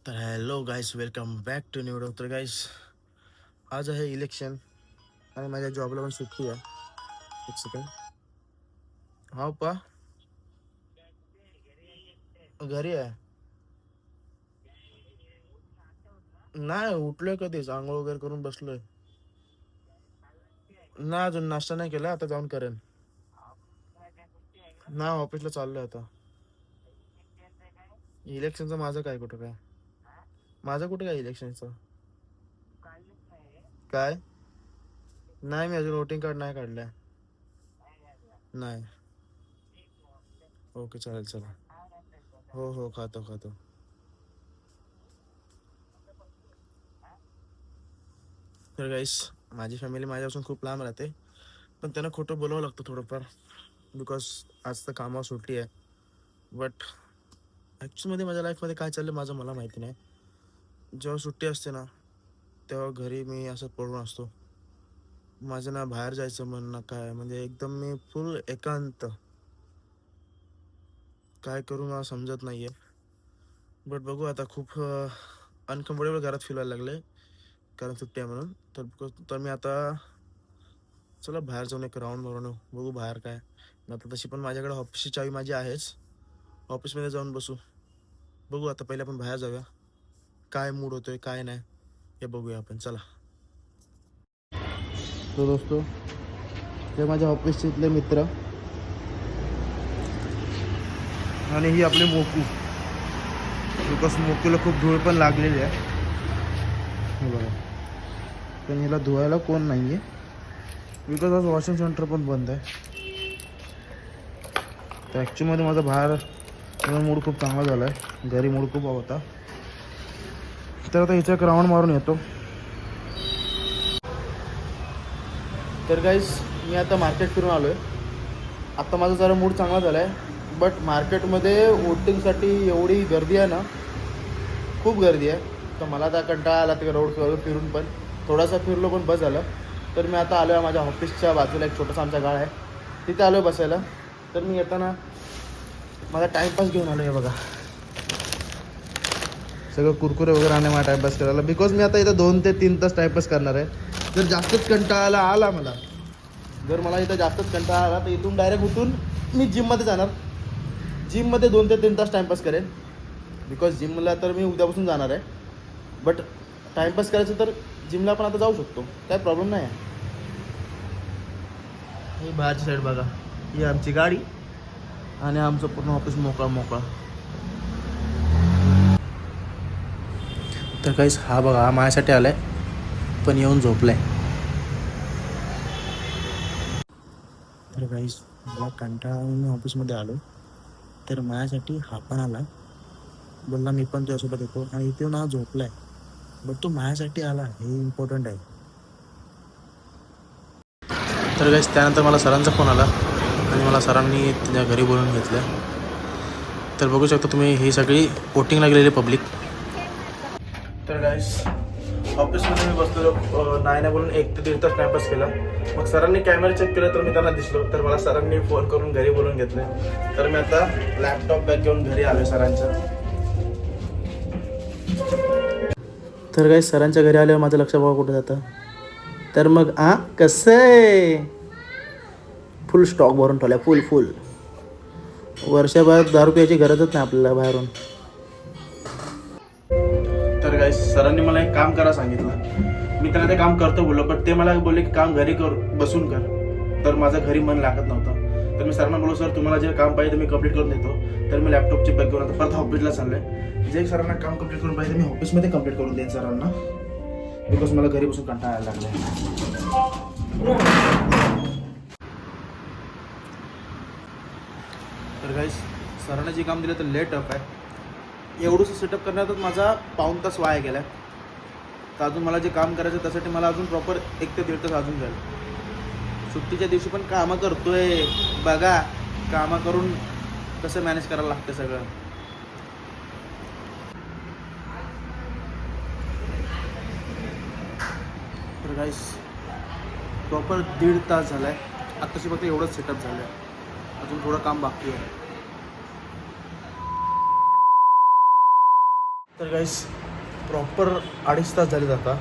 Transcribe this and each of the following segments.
तर hello guys, welcome back to new doctor guys. आज आहे इलेक्शन आणि माझ्या जॉबला पण सुट्टी आहे. एक सेकंड. हा पा घरी आहे. नाही उठलोय कधीच, आंघोळ वगैरे करून बसलोय. नाही अजून नाश्ता नाही केला, आता जाऊन करेन. ना ऑफिसला चाललोय आता. इलेक्शनचं माझं काय कुठं काय, माझं कुठं काय इलेक्शनचं काय. नाही मी अजून वोटिंग कार्ड नाही काढलंय. नाही. ओके चालेल चला. हो हो खातो खातो. तर गाईस, माझी फॅमिली माझ्यापासून खूप लांब राहते, पण त्यांना खोटं बोलावं लागतं थोडंफार, बिकॉज आज तर कामावर सुट्टी आहे. बट ॲक्च्युअलमध्ये माझ्या लाईफमध्ये काय चाललं माझं मला माहिती नाही. जेव्हा सुट्टी असते ना, तेव्हा घरी मी असं पडून असतो. माझं ना बाहेर जायचं मन ना काय, म्हणजे एकदम मी फुल एकांत. काय करू मला समजत नाही आहे. बट बघू आता, खूप अनकम्फर्टेबल घरात फील व्हायला लागलं आहे, कारण सुट्टी आहे म्हणून. तर मी आता चला बाहेर जाऊन एक राऊंड मारून येऊ. बघू बाहेर काय. आता तशी पण माझ्याकडे ऑफिसची चावी माझी आहेच, ऑफिसमध्ये जाऊन बसू. बघू आता, पहिले आपण बाहेर जाऊया. काय मूड होतोय काय नाही हे बघूया आपण, चला. तो दोस्तो, हे माझ्या ऑफिसचे इथले मित्र आणि ही आपली मोकू. बिकॉज मोकूला खूप धूळ पण लागलेली आहे, हे बघा. पण हिला धुवायला कोण नाही आहे, बिकॉज आज वॉशिंग सेंटर पण बंद आहे. तर ॲक्च्युअलमध्ये माझा बाहेर मूड खूप चांगला झाला आहे, घरी मूड खूप होता. तर आता हिचा एक राऊंड मारून येतो. तर गाईस, मी आता मार्केट फिरून आलो आहे. आत्ता माझा जरा मूड चांगला झाला आहे, बट मार्केटमध्ये वोटिंगसाठी एवढी गर्दी आहे ना, खूप गर्दी आहे. तर मला आता कंटाळा आला ते रोड फिरून, पण थोडासा फिरलो पण बस झालं. तर मी आता आलो आहे माझ्या ऑफिसच्या बाजूला, एक छोटासा आमचा गाळ आहे, तिथे आलो आहे बसायला. तर मी येताना माझा टाईमपास घेऊन आलो आहे. बघा, सगळं कुरकुरे वगैरे आणले मला टाईमपास करायला, बिकॉज मी आता इथं 2 ते 3 तास टाईमपास करणार आहे. जर जास्तच कंटाळा आला मला, जर मला इथं जास्तच कंटाळा आला तर इथून डायरेक्ट उठून मी जिममध्ये जाणार. जिममध्ये 2 ते 3 तास टाईमपास करेन, बिकॉज जिमला तर मी उद्यापासून जाणार आहे. बट टाईमपास करायचं तर जिमला पण आता जाऊ शकतो, काय प्रॉब्लेम नाही आहे. ही बाहेरची साईड बघा, ही आमची गाडी आणि आमचं पूर्ण ऑफिस मोकळा मोकळा. तर काहीच हा बघा, हा माझ्यासाठी आलाय पण येऊन झोपलाय. तर काहीच मला कंटाळा, मी ऑफिसमध्ये आलो तर माझ्यासाठी हा पण आला. बोलला मी पण तुझ्यासोबत येतो, आणि इथे ना झोपलाय. बट तो माझ्यासाठी आला, हे इम्पॉर्टंट आहे. तर गाईस, त्यानंतर मला सरांचा फोन आला आणि मला सरांनी त्यांच्या घरी बोलवून घेतलं. तर बघू शकता तुम्ही, ही सगळी वोटिंग लागलेली पब्लिक. तर गाईस, ऑफिसमध्ये मी बसलो, नाही बोलून 1 ते 1.5 तास टाईमपास केला. मग सरांनी कॅमेरा चेक केला तर मी त्यांना दिसलो, तर मला सरांनी फोन करून घरी बोलून घेतले. तर मी आता लॅपटॉप बॅग घेऊन घरी आलो सरांच्या. तर गाईस, सरांच्या घरी आल्यावर माझं लक्ष बघा कुठं जातं. तर मग कसं आहे, फुल स्टॉक भरून ठेवला, फुल फुल. वर्षभरात 10 रुपयाची गरजच नाही आपल्याला बाहेरून. तर गाईस, सरांनी मला एक काम करा सांगितलं. मी त्यांना ते काम करतो बोललो, पण ते मला बोलले की काम घरी कर, बसून कर. तर माझं घरी मन लागत नव्हतं. तर मी सरांना बोललो, सर तुम्हाला जे काम पाहिजे मी कंप्लीट करून देतो. तर मी लॅपटॉपची बॅग घेऊन आता परत ऑफिसला चाललोय. जे सरांना काम कंप्लीट करून पाहिजे मी ऑफिसमध्ये कंप्लीट करून देईन सरांना, बिकॉज मला घरी बसून कंटाळा यायला लागलाय. तर गाईस, सरांना जे काम दिलं तर लेट टफ आहे. एवढंसं सेटअप करण्यातच माझा पाऊण तास वाया गेला. तर अजून मला जे काम करायचं त्यासाठी मला अजून प्रॉपर 1 ते 1.5 तास अजून जाईल. सुट्टीच्या दिवशी पण कामं करतोय बघा, कामं करून कसं मॅनेज करायला लागतं सगळं. तर गाईस, प्रॉपर 1.5 तास झाला आहे. आत्ताशी फक्त एवढंच सेटअप झालं आहे, अजून थोडं काम बाकी आहे. तर गाईस प्रॉपर 2.5 तास झाले आता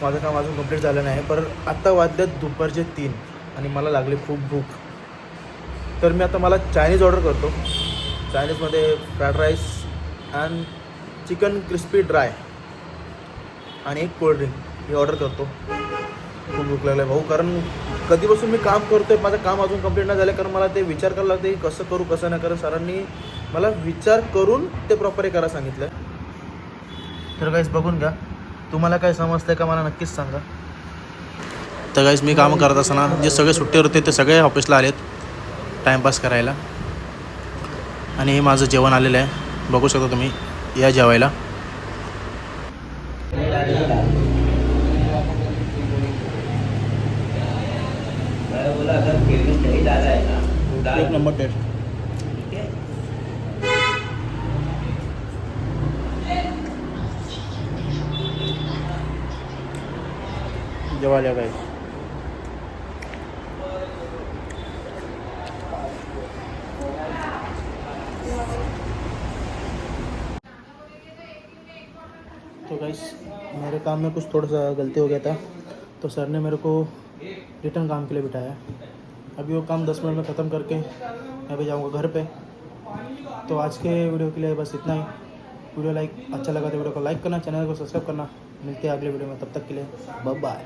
माझं काम अजून कंप्लीट झालं नाही. पर आत्ता वाजल्यात दुपारचे 3 आणि मला लागली खूप भूक. तर मी आता मला चायनीज ऑर्डर करतो. चायनीजमध्ये fried rice and chicken crispy dry आणि एक कोल्ड्रिंक हे ऑर्डर करतो. खूप भूक लागलं आहे भाऊ, कारण कधीपासून मी काम करतो आहे, माझं काम अजून कंप्लीट नाही झालं. कारण मला ते विचार करायला लागते की कसं करू कसं नाही. कारण सरांनी मला विचार करून ते प्रॉपर हे करायला सांगितलं आहे. तर गाईस बघून घ्या, तुम्हाला काय समजतं का मला नक्कीच सांगा. तर गाईस मी कामं करत असताना जे सगळे सुट्टीवर होते ते सगळे ऑफिसला आलेत टाईमपास करायला. आणि हे माझं जेवण आलेलं आहे, बघू शकता तुम्ही, या जेवायला. एक नंबर टेस्ट. जेवायला गाईस. तो गाइस मेरे काम में कुछ थोड़ा सा गलती हो गया था, तो सर ने मेरे को रिटर्न काम के लिए बिठाया. अभी वो काम 10 मिनट में ख़त्म करके मैं भी जाऊँगा घर पे. तो आज के वीडियो के लिए बस इतना ही. वीडियो अच्छा लगा तो वीडियो को लाइक करना, चैनल को सब्सक्राइब करना. मिलते हैं अगले वीडियो में, तब तक के लिए बाय बाय.